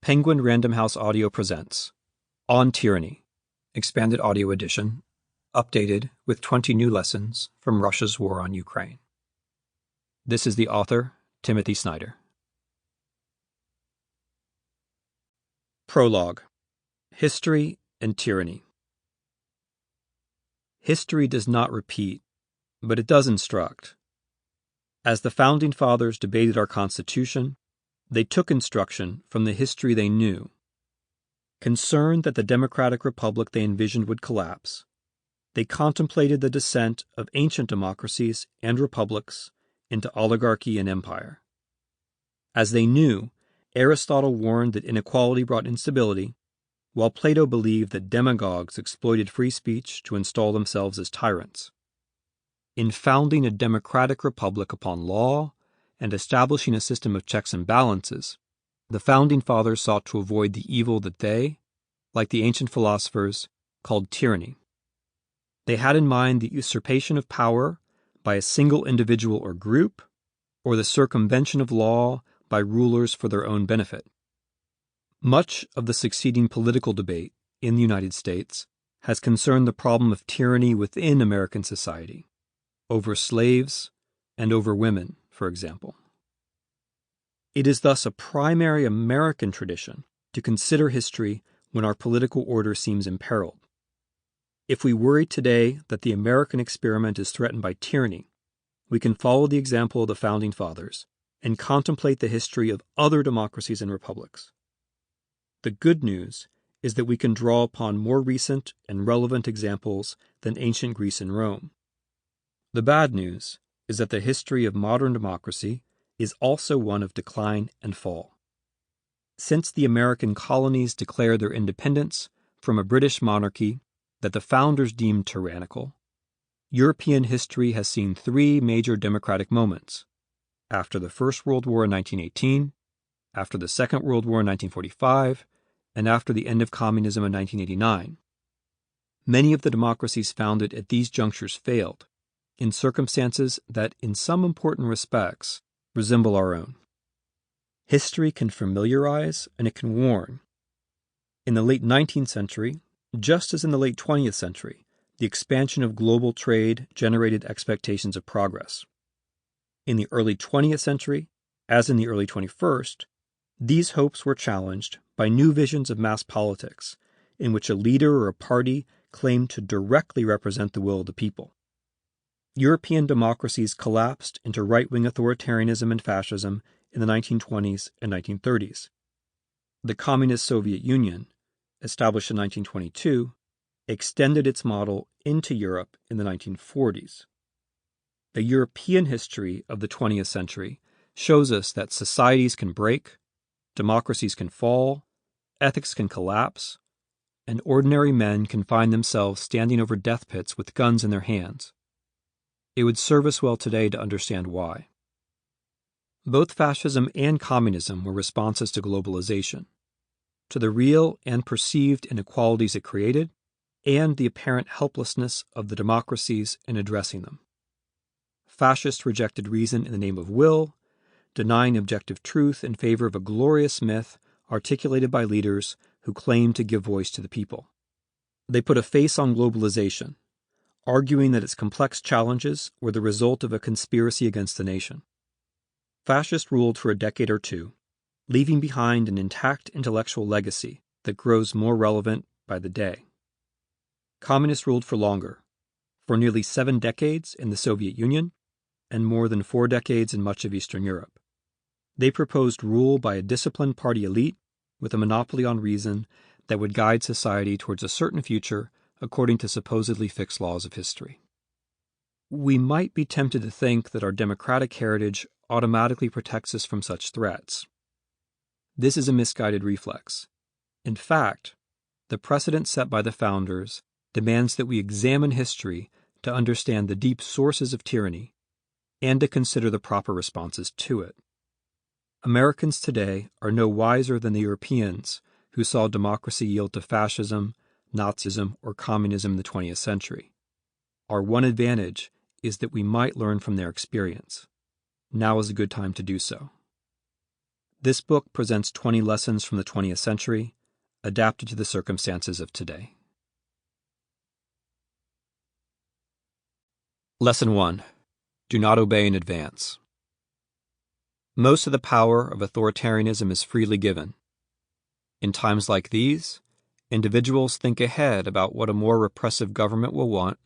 Penguin Random House Audio presents On Tyranny, Expanded Audio Edition, updated with 20 new lessons from Russia's war on Ukraine. This is the author, Timothy Snyder. Prologue: History and Tyranny. History does not repeat, but it does instruct. As the Founding Fathers debated our Constitution, they took instruction from the history they knew. Concerned that the democratic republic they envisioned would collapse, they contemplated the descent of ancient democracies and republics into oligarchy and empire. As they knew, Aristotle warned that inequality brought instability, while Plato believed that demagogues exploited free speech to install themselves as tyrants. In founding a democratic republic upon law and establishing a system of checks and balances, the Founding Fathers sought to avoid the evil that they, like the ancient philosophers, called tyranny. They had in mind the usurpation of power by a single individual or group, or the circumvention of law by rulers for their own benefit. Much of the succeeding political debate in the United States has concerned the problem of tyranny within American society, over slaves and over women, for example. It is thus a primary American tradition to consider history when our political order seems imperiled. If we worry today that the American experiment is threatened by tyranny, we can follow the example of the Founding Fathers and contemplate the history of other democracies and republics. The good news is that we can draw upon more recent and relevant examples than ancient Greece and Rome. The bad news is that the history of modern democracy is also one of decline and fall. Since the American colonies declared their independence from a British monarchy that the founders deemed tyrannical, European history has seen three major democratic moments: after the First World War in 1918, after the Second World War in 1945, and after the end of communism in 1989. Many of the democracies founded at these junctures failed, in circumstances that, in some important respects, resemble our own. History can familiarize and it can warn. In the late 19th century, just as in the late 20th century, the expansion of global trade generated expectations of progress. In the early 20th century, as in the early 21st, these hopes were challenged by new visions of mass politics, in which a leader or a party claimed to directly represent the will of the people. European democracies collapsed into right-wing authoritarianism and fascism in the 1920s and 1930s. The Communist Soviet Union, established in 1922, extended its model into Europe in the 1940s. The European history of the 20th century shows us that societies can break, democracies can fall, ethics can collapse, and ordinary men can find themselves standing over death pits with guns in their hands. It would serve us well today to understand why. Both fascism and communism were responses to globalization, to the real and perceived inequalities it created, and the apparent helplessness of the democracies in addressing them. Fascists rejected reason in the name of will, denying objective truth in favor of a glorious myth articulated by leaders who claimed to give voice to the people. They put a face on globalization, arguing that its complex challenges were the result of a conspiracy against the nation. Fascists ruled for a decade or two, leaving behind an intact intellectual legacy that grows more relevant by the day. Communists ruled for longer, for nearly 7 decades in the Soviet Union, and more than 4 decades in much of Eastern Europe. They proposed rule by a disciplined party elite with a monopoly on reason that would guide society towards a certain future according to supposedly fixed laws of history. We might be tempted to think that our democratic heritage automatically protects us from such threats. This is a misguided reflex. In fact, the precedent set by the founders demands that we examine history to understand the deep sources of tyranny and to consider the proper responses to it. Americans today are no wiser than the Europeans who saw democracy yield to fascism, Nazism, or communism in the 20th century. Our one advantage is that we might learn from their experience. Now is a good time to do so. This book presents 20 lessons from the 20th century, adapted to the circumstances of today. Lesson 1. Do not obey in advance. Most of the power of authoritarianism is freely given. In times like these, individuals think ahead about what a more repressive government will want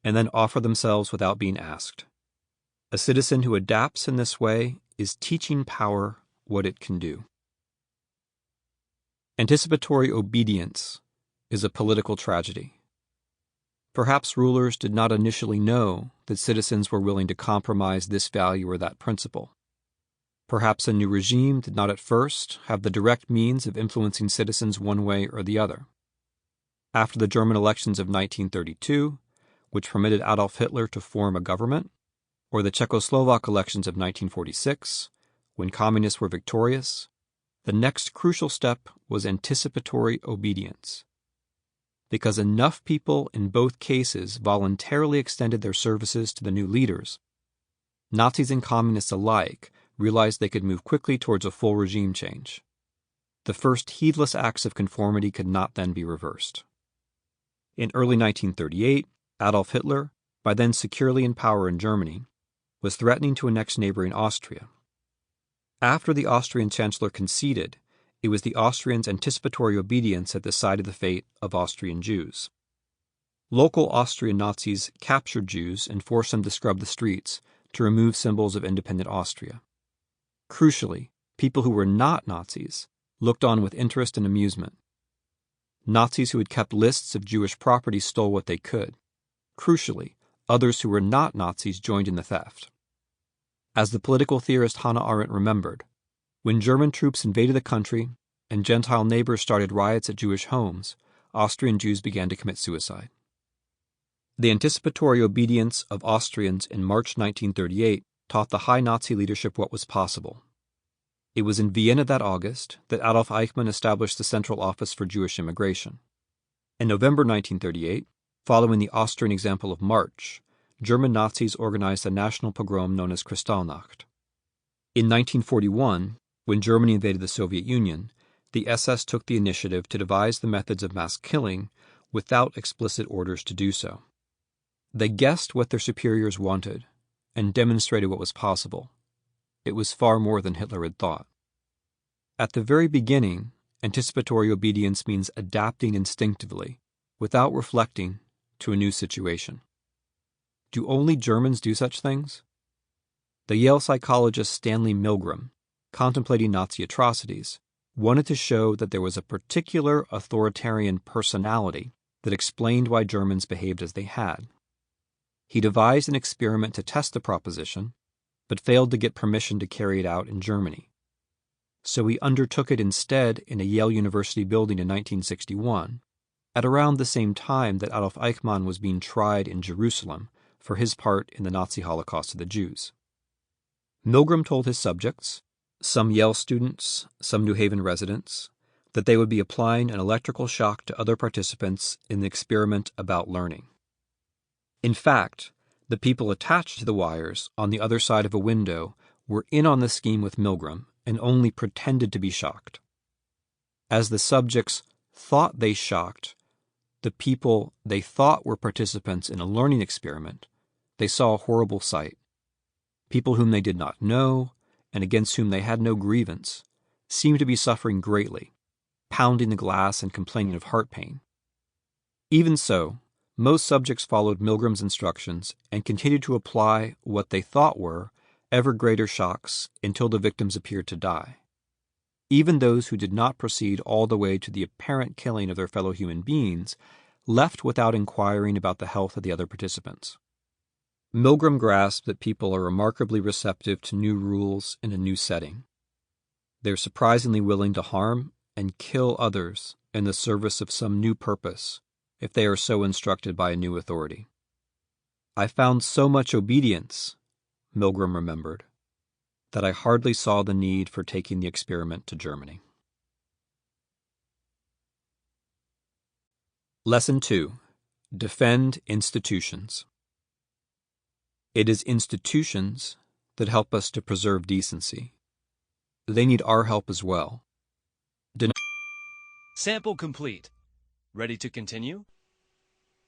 and then offer themselves without being asked. A citizen who adapts in this way is teaching power what it can do. Anticipatory obedience is a political tragedy. Perhaps rulers did not initially know that citizens were willing to compromise this value or that principle. Perhaps a new regime did not at first have the direct means of influencing citizens one way or the other. After the German elections of 1932, which permitted Adolf Hitler to form a government, or the Czechoslovak elections of 1946, when communists were victorious, the next crucial step was anticipatory obedience. Because enough people in both cases voluntarily extended their services to the new leaders, Nazis and communists alike realized they could move quickly towards a full regime change. The first heedless acts of conformity could not then be reversed. In early 1938, Adolf Hitler, by then securely in power in Germany, was threatening to annex neighboring Austria. After the Austrian Chancellor conceded, it was the Austrians' anticipatory obedience that decided the fate of Austrian Jews. Local Austrian Nazis captured Jews and forced them to scrub the streets to remove symbols of independent Austria. Crucially, people who were not Nazis looked on with interest and amusement. Nazis who had kept lists of Jewish property stole what they could. Crucially, others who were not Nazis joined in the theft. As the political theorist Hannah Arendt remembered, when German troops invaded the country and Gentile neighbors started riots at Jewish homes, Austrian Jews began to commit suicide. The anticipatory obedience of Austrians in March 1938 taught the high Nazi leadership what was possible. It was in Vienna that August that Adolf Eichmann established the Central Office for Jewish Immigration. In November 1938, following the Austrian example of March, German Nazis organized a national pogrom known as Kristallnacht. In 1941, when Germany invaded the Soviet Union, the SS took the initiative to devise the methods of mass killing without explicit orders to do so. They guessed what their superiors wanted and demonstrated what was possible. It was far more than Hitler had thought. At the very beginning, anticipatory obedience means adapting instinctively, without reflecting, to a new situation. Do only Germans do such things? The Yale psychologist Stanley Milgram, contemplating Nazi atrocities, wanted to show that there was a particular authoritarian personality that explained why Germans behaved as they had. He devised an experiment to test the proposition, but failed to get permission to carry it out in Germany. So he undertook it instead in a Yale University building in 1961, at around the same time that Adolf Eichmann was being tried in Jerusalem for his part in the Nazi Holocaust of the Jews. Milgram told his subjects, some Yale students, some New Haven residents, that they would be applying an electrical shock to other participants in the experiment about learning. In fact, the people attached to the wires on the other side of a window were in on the scheme with Milgram and only pretended to be shocked. As the subjects thought they shocked the people they thought were participants in a learning experiment, they saw a horrible sight. People whom they did not know, and against whom they had no grievance, seemed to be suffering greatly, pounding the glass and complaining of heart pain. Even so, most subjects followed Milgram's instructions and continued to apply what they thought were ever greater shocks until the victims appeared to die. Even those who did not proceed all the way to the apparent killing of their fellow human beings left without inquiring about the health of the other participants. Milgram grasped that people are remarkably receptive to new rules in a new setting. They are surprisingly willing to harm and kill others in the service of some new purpose if they are so instructed by a new authority. I found so much obedience, Milgram remembered, that I hardly saw the need for taking the experiment to Germany. Lesson 2. Defend institutions. It is institutions that help us to preserve decency. They need our help as well. Sample complete. Ready to continue?